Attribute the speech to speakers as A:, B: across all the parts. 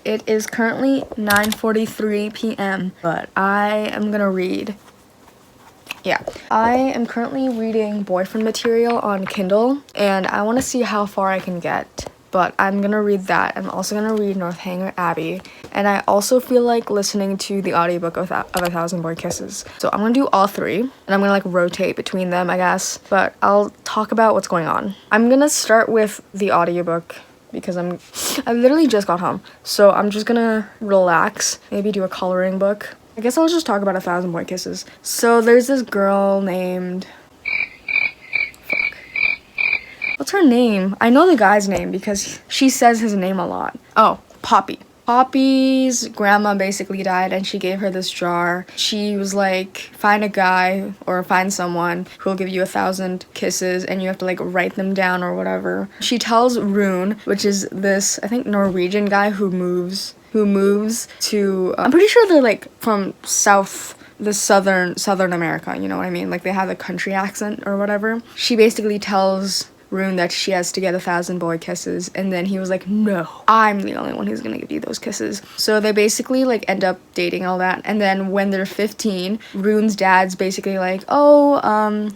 A: it is currently 9:43 p.m. but I am gonna read. Yeah, I am currently reading boyfriend material on Kindle, and I want to see how far I can get. But I'm gonna read that. I'm also gonna read Northanger Abbey, and I also feel like listening to the audiobook of A Thousand Boy Kisses. So I'm gonna do all three, and I'm gonna like rotate between them, I guess. But I'll talk about what's going on. I'm gonna start with the audiobook because I literally just got home, so I'm just gonna relax, maybe do a coloring book. I guess I'll just talk about A Thousand Boy Kisses. So there's this girl named... What's her name? I know the guy's name because she says his name a lot. Oh, Poppy. Poppy's grandma basically died and she gave her this jar. She was like, find a guy or find someone who will give you 1,000 kisses and you have to like write them down or whatever. She tells Rune, which is this, I think, Norwegian guy who moves to, I'm pretty sure they're like from southern America, you know what I mean? Like they have a country accent or whatever. She basically tells Rune that she has to get 1,000 boy kisses, and then he was like, no, I'm the only one who's gonna give you those kisses. So they basically like end up dating all that, and then when they're 15, Rune's dad's basically like, oh,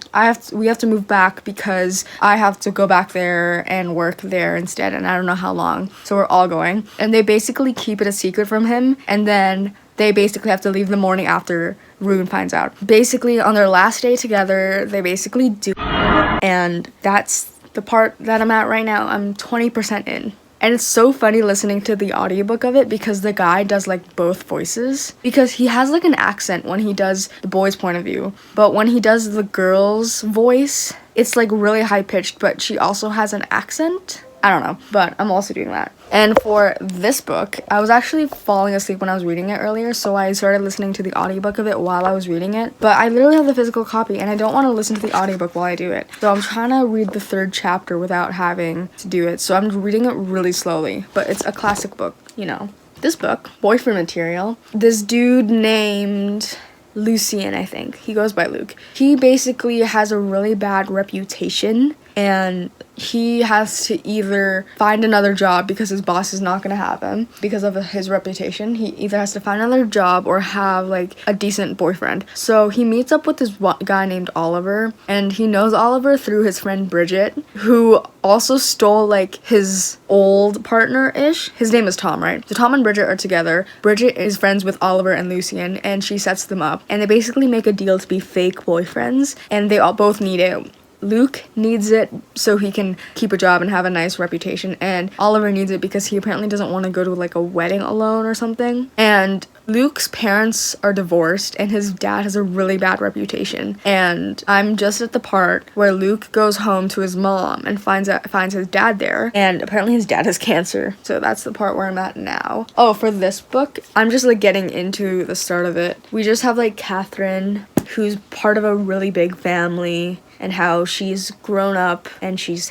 A: we have to move back because I have to go back there and work there instead, and I don't know how long, so we're all going. And they basically keep it a secret from him, and then they basically have to leave the morning after Rune finds out. Basically, on their last day together, they basically do, and that's the part that I'm at right now. I'm 20% in. And it's so funny listening to the audiobook of it because the guy does like both voices. Because he has like an accent when he does the boy's point of view. But when he does the girl's voice, it's like really high pitched, but she also has an accent. I don't know, but I'm also doing that. And for this book, I was actually falling asleep when I was reading it earlier, so I started listening to the audiobook of it while I was reading it. But I literally have the physical copy, and I don't want to listen to the audiobook while I do it. So I'm trying to read the 3rd chapter without having to do it, so I'm reading it really slowly. But it's a classic book, you know. This book, boyfriend material, this dude named Lucien, I think. He goes by Luke. He basically has a really bad reputation, and he has to either find another job because his boss is not going to have him because of his reputation. He either has to find another job or have like a decent boyfriend. So he meets up with this guy named Oliver, and he knows Oliver through his friend Bridget, who also stole like his old partner-ish. His name is Tom, right? So Tom and Bridget are together. Bridget is friends with Oliver and Lucien, and she sets them up, and they basically make a deal to be fake boyfriends, and they all both need it. Luke needs it so he can keep a job and have a nice reputation, and Oliver needs it because he apparently doesn't want to go to like a wedding alone or something. And Luke's parents are divorced and his dad has a really bad reputation, and I'm just at the part where Luke goes home to his mom and finds his dad there, and apparently his dad has cancer. So that's the part where I'm at now. Oh, for this book, I'm just like getting into the start of it. We just have like Catherine, who's part of a really big family, and how she's grown up and she's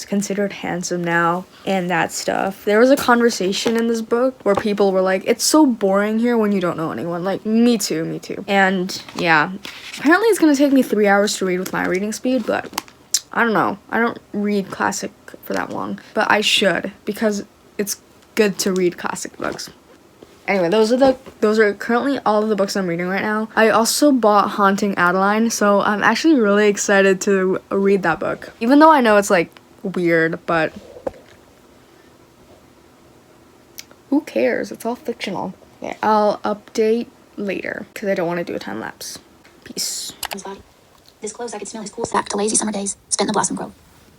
A: considered handsome now and that stuff. There was a conversation in this book where people were like, it's so boring here when you don't know anyone. Like, me too. And yeah, apparently it's gonna take me 3 hours to read with my reading speed, but I don't know. I don't read classic for that long, but I should because it's good to read classic books. Anyway, those are currently all of the books I'm reading right now. I also bought Haunting Adeline, so I'm actually really excited to read that book. Even though I know it's like weird, but who cares? It's all fictional. Okay, I'll update later because I don't want to do a time lapse. Peace.
B: This close, I could smell his cool sack to lazy summer days spent in the Blossom Grove.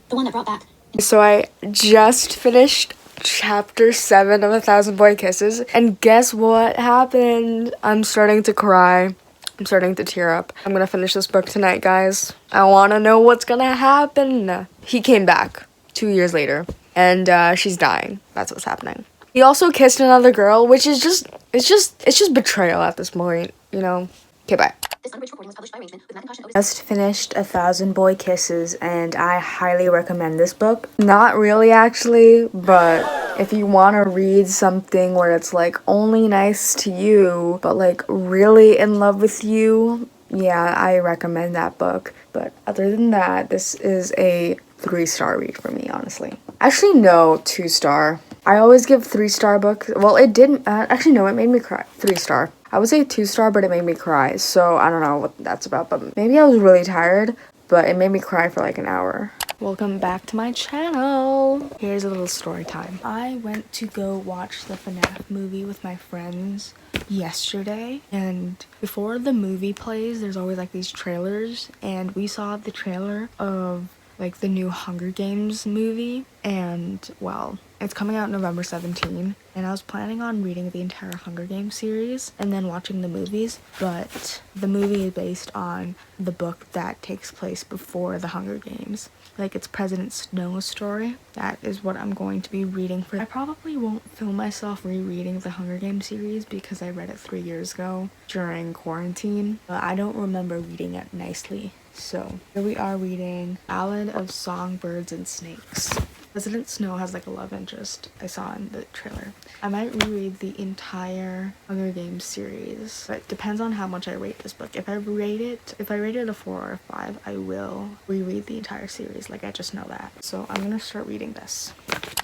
B: The one that brought back.
A: So I just finished chapter 7 of A Thousand Boy Kisses, and guess what happened? I'm starting to cry. I'm starting to tear up. I'm gonna finish this book tonight, guys. I wanna know what's gonna happen. He came back 2 years later, and she's dying. That's what's happening. He also kissed another girl, which is it's just betrayal at this point, you know? Okay, bye.
B: This unabridged recording was published by arrangement with Macintosh and Otis.
A: Just finished A Thousand Boy Kisses, and I highly recommend this book. Not really, actually, but if you want to read something where it's like only nice to you, but like really in love with you, yeah, I recommend that book. But other than that, this is a 3-star read for me, honestly. Actually, no, 2-star. I always give 3-star books. Well, it didn't. Actually, no, it made me cry. 3-star. I would say 2-star, but it made me cry. So I don't know what that's about. But maybe I was really tired. But it made me cry for like an hour. Welcome back to my channel. Here's a little story time. I went to go watch the FNAF movie with my friends yesterday, and before the movie plays, there's always like these trailers, and we saw the trailer of like the new Hunger Games movie, and well, it's coming out November 17, and I was planning on reading the entire Hunger Games series and then watching the movies, but the movie is based on the book that takes place before the Hunger Games. Like, it's President Snow's story. That is what I'm going to be reading for. I probably won't film myself rereading the Hunger Games series because I read it 3 years ago during quarantine. But I don't remember reading it nicely. So, here we are reading Ballad of Songbirds and Snakes. President Snow has like a love interest I saw in the trailer. I might reread the entire Hunger Games series, but it depends on how much I rate this book. If I rate it a 4 or a 5, I will reread the entire series. Like, I just know that. So I'm gonna start reading this.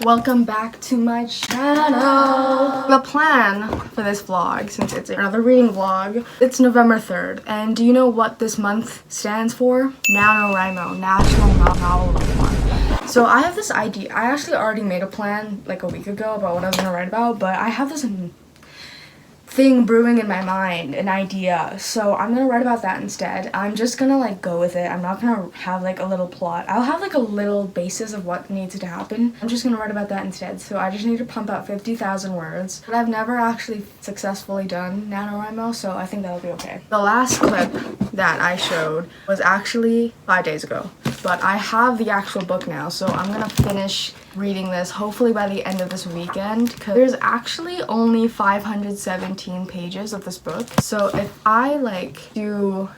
A: Welcome back to my channel. The plan for this vlog, since it's another reading vlog, it's November 3rd. And do you know what this month stands for? NaNoWriMo, National Novel Month. So I have this idea. I actually already made a plan like a week ago about what I was gonna write about, but I have this thing brewing in my mind, an idea. So I'm gonna write about that instead. I'm just gonna like go with it. I'm not gonna have like a little plot. I'll have like a little basis of what needs to happen. I'm just gonna write about that instead. So I just need to pump out 50,000 words. But I've never actually successfully done NaNoWriMo, so I think that'll be okay. The last clip that I showed was actually 5 days ago. But I have the actual book now, so I'm gonna finish reading this hopefully by the end of this weekend, because there's actually only 517 pages of this book. So if I like do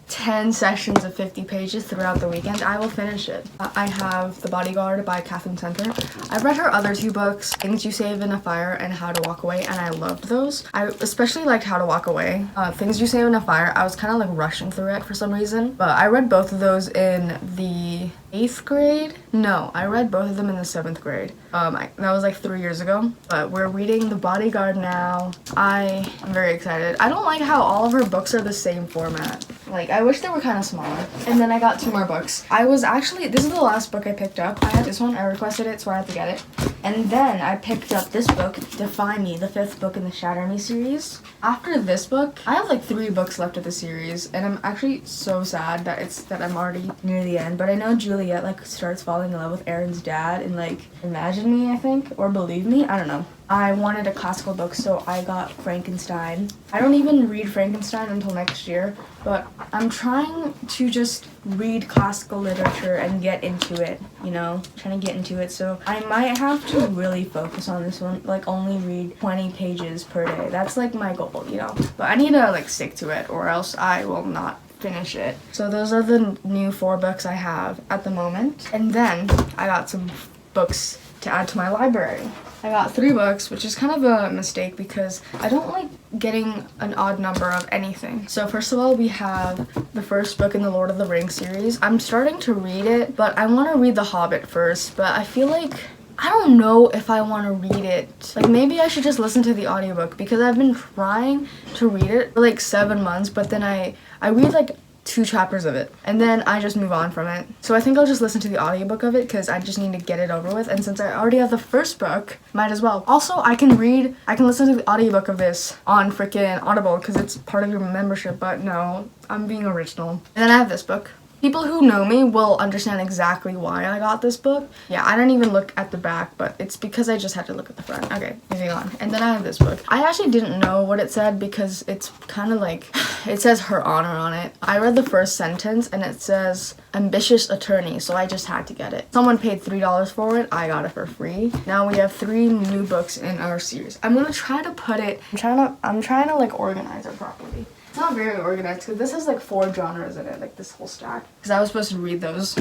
A: 10 sessions of 50 pages throughout the weekend, I will finish it. I have The Bodyguard by Catherine Center. I've read her other 2 books, Things You Save in a Fire and How to Walk Away, and I loved those. I especially liked How to Walk Away. Things You Save in a Fire, I was kind of like rushing through it for some reason, but I read both of those in the 8th grade? No, I read both of them in the 7th grade. That was like 3 years ago, but we're reading The Bodyguard now. I am very excited. I don't like how all of her books are the same format. Like, I wish they were kind of smaller. And then I got 2 more books. This is the last book I picked up. I had this one, I requested it, so I had to get it. And then I picked up this book, Defy Me, the 5th book in the Shatter Me series. After this book, I have like 3 books left of the series, and I'm actually so sad that I'm already near the end. But I know Juliet like starts falling in love with Aaron's dad in like Imagine Me, I think, or Believe Me, I don't know. I wanted a classical book, so I got Frankenstein. I don't even read Frankenstein until next year, but I'm trying to just read classical literature and get into it, you know? Trying to get into it, so I might have to really focus on this one, like only read 20 pages per day. That's like my goal, you know? But I need to like stick to it, or else I will not finish it. So those are the new 4 books I have at the moment. And then I got some books to add to my library. I got 3 books, which is kind of a mistake because I don't like getting an odd number of anything. So first of all, we have the first book in the Lord of the Rings series. I'm starting to read it, but I want to read The Hobbit first, but I feel like I don't know if I want to read it. Like, maybe I should just listen to the audiobook, because I've been trying to read it for like 7 months, but then I read like 2 chapters of it, and then I just move on from it. So I think I'll just listen to the audiobook of it, because I just need to get it over with, and since I already have the first book, might as well. Also, I can listen to the audiobook of this on freaking Audible, because it's part of your membership, but no, I'm being original. And then I have this book. People who know me will understand exactly why I got this book. Yeah, I didn't even look at the back, but it's because I just had to look at the front. Okay, moving on. And then I have this book. I actually didn't know what it said because it's kind of like, it says Her Honor on it. I read the first sentence and it says ambitious attorney, so I just had to get it. Someone paid $3 for it. I got it for free. Now we have 3 new books in our series. I'm gonna try to put it, I'm trying to like organize it properly. It's not very organized because this has like 4 genres in it, like this whole stack. Because I was supposed to read those,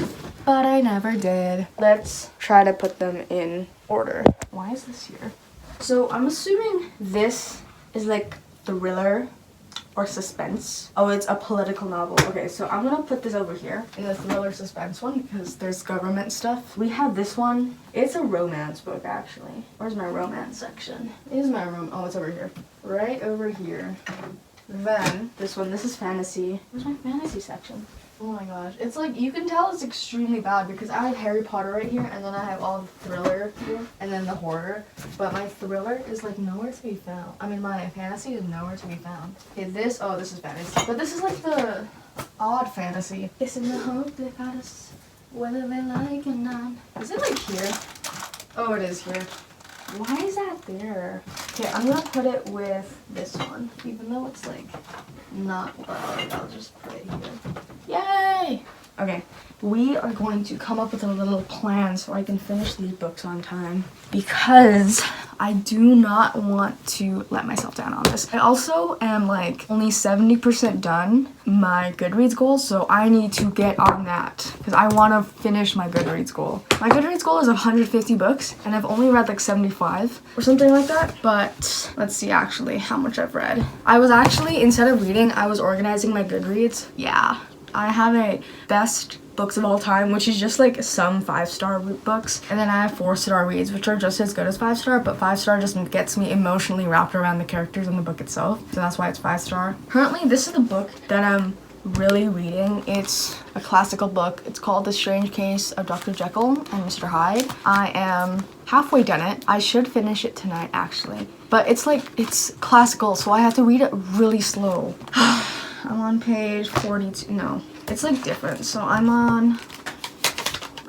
A: but I never did. Let's try to put them in order. Why is this here? So I'm assuming this is like thriller. or suspense. Oh, it's a political novel. Okay, so I'm gonna put this over here in the thriller suspense one because there's government stuff. We have this one. It's a romance book, actually. Where's my romance section? Oh, it's over here. Right over here. Then this one, this is fantasy. Where's my fantasy section? Oh my gosh. It's like, you can tell it's extremely bad because I have Harry Potter right here, and then I have all the thriller here, and then the horror. But my thriller is like nowhere to be found. I mean, my fantasy is nowhere to be found. Okay, this is fantasy. But this is like the odd fantasy. It's in the hope they got us, whether they like it or not. Is it like here? Oh, it is here. Why is that there? Okay, I'm gonna put it with this one, even though it's like not bad. I'll just put it here. Yay! Okay, we are going to come up with a little plan so I can finish these books on time because I do not want to let myself down on this. I also am like only 70% done my Goodreads goal, so I need to get on that because I want to finish my Goodreads goal. My Goodreads goal is 150 books and I've only read like 75 or something like that, but let's see actually how much I've read. I was actually, instead of reading, I was organizing my Goodreads. Yeah, I have a best books of all time, which is just like some 5-star books, and then I have 4-star reads, which are just as good as 5-star, but 5-star just gets me emotionally wrapped around the characters in the book itself, so that's why it's 5-star. Currently, this is the book that I'm really reading. It's a classical book. It's called The Strange Case of Dr. Jekyll and Mr. Hyde. I am halfway done it. I should finish it tonight, actually, but it's classical, so I have to read it really slow. I'm on page 42. No, it's like different. So I am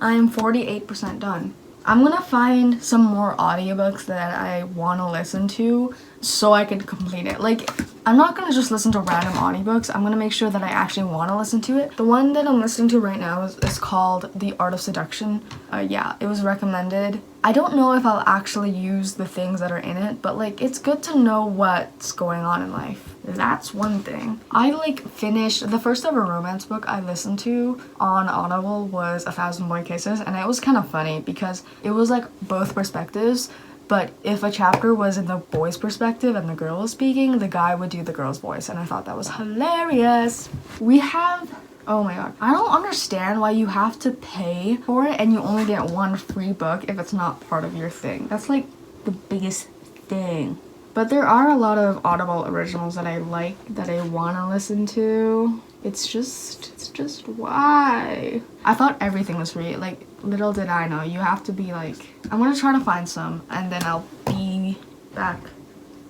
A: 48% done. I'm gonna find some more audiobooks that I want to listen to so I can complete it. Like, I'm not gonna just listen to random audiobooks. I'm gonna make sure that I actually want to listen to it. The one that I'm listening to right now is called The Art of Seduction. Yeah, it was recommended. I don't know if I'll actually use the things that are in it, but like, it's good to know what's going on in life. That's one thing. I like finished the first ever romance book I listened to on Audible was 1,000 Boy Kisses, and it was kind of funny because it was like both perspectives, but if a chapter was in the boy's perspective and the girl was speaking, the guy would do the girl's voice, and I thought that was hilarious. We have, oh my god, I don't understand why you have to pay for it and you only get one free book if it's not part of your thing. That's like the biggest thing. But there are a lot of Audible originals that I like, that I want to listen to. It's just why? I thought everything was free. Like, little did I know, you have to be like, I'm gonna try to find some and then I'll be back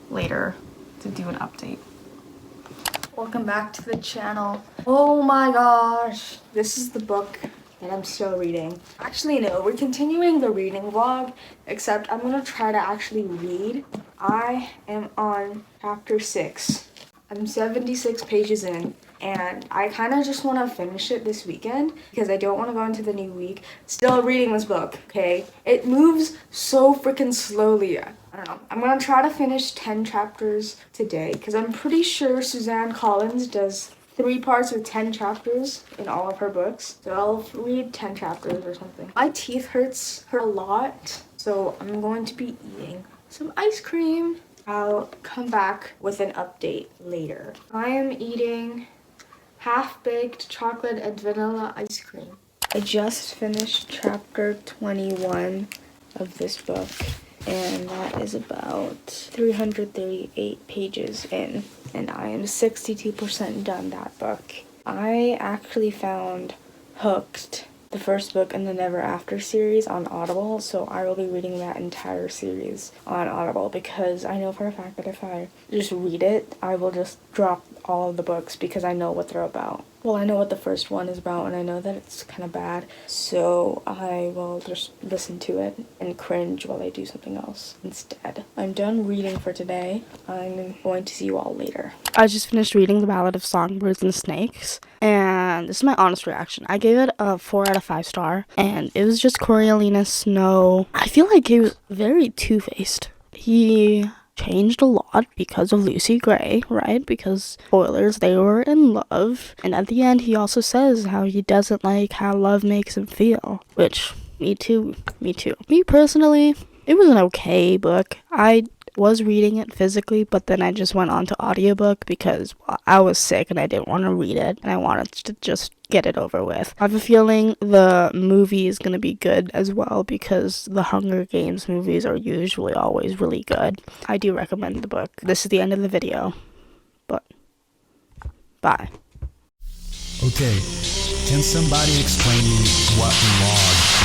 A: later to do an update. Welcome back to the channel. Oh my gosh, this is the book that I'm still reading. Actually, no, we're continuing the reading vlog, except I'm gonna try to actually read. I am on chapter 6. I'm 76 pages in, and I kind of just want to finish it this weekend because I don't want to go into the new week still reading this book, okay? It moves so freaking slowly. I don't know. I'm gonna try to finish 10 chapters today because I'm pretty sure Suzanne Collins does 3 parts with 10 chapters in all of her books. So I'll read 10 chapters or something. My teeth hurt a lot, so I'm going to be eating some ice cream. I'll come back with an update later. I am eating half-baked chocolate and vanilla ice cream. I just finished chapter 21 of this book, and that is about 338 pages in, and I am 62% done that book. I actually found Hooked, the first book in the Never After series, on Audible, so I will be reading that entire series on Audible because I know for a fact that if I just read it, I will just drop all of the books because I know what they're about. Well, I know what the first one is about, and I know that it's kind of bad, so I will just listen to it and cringe while I do something else instead. I'm done reading for today. I'm going to see you all later. I just finished reading The Ballad of Songbirds and Snakes, and this is my honest reaction. I gave it a 4 out of 5 star, and it was just Coriolanus Snow. I feel like he was very two-faced. He changed a lot because of Lucy Gray, right? Because, spoilers, they were in love. And at the end, he also says how he doesn't like how love makes him feel. Which, me too. Me personally,
C: It was an okay book. I was reading it physically, but then I just went on to audiobook because I was sick and I didn't want to read it and I wanted to just get it over with. I have a feeling the movie is going to be good as well because the Hunger Games movies are usually always really good. I do recommend the book. This is the end of the video, but bye.
D: Okay, can somebody explain me what log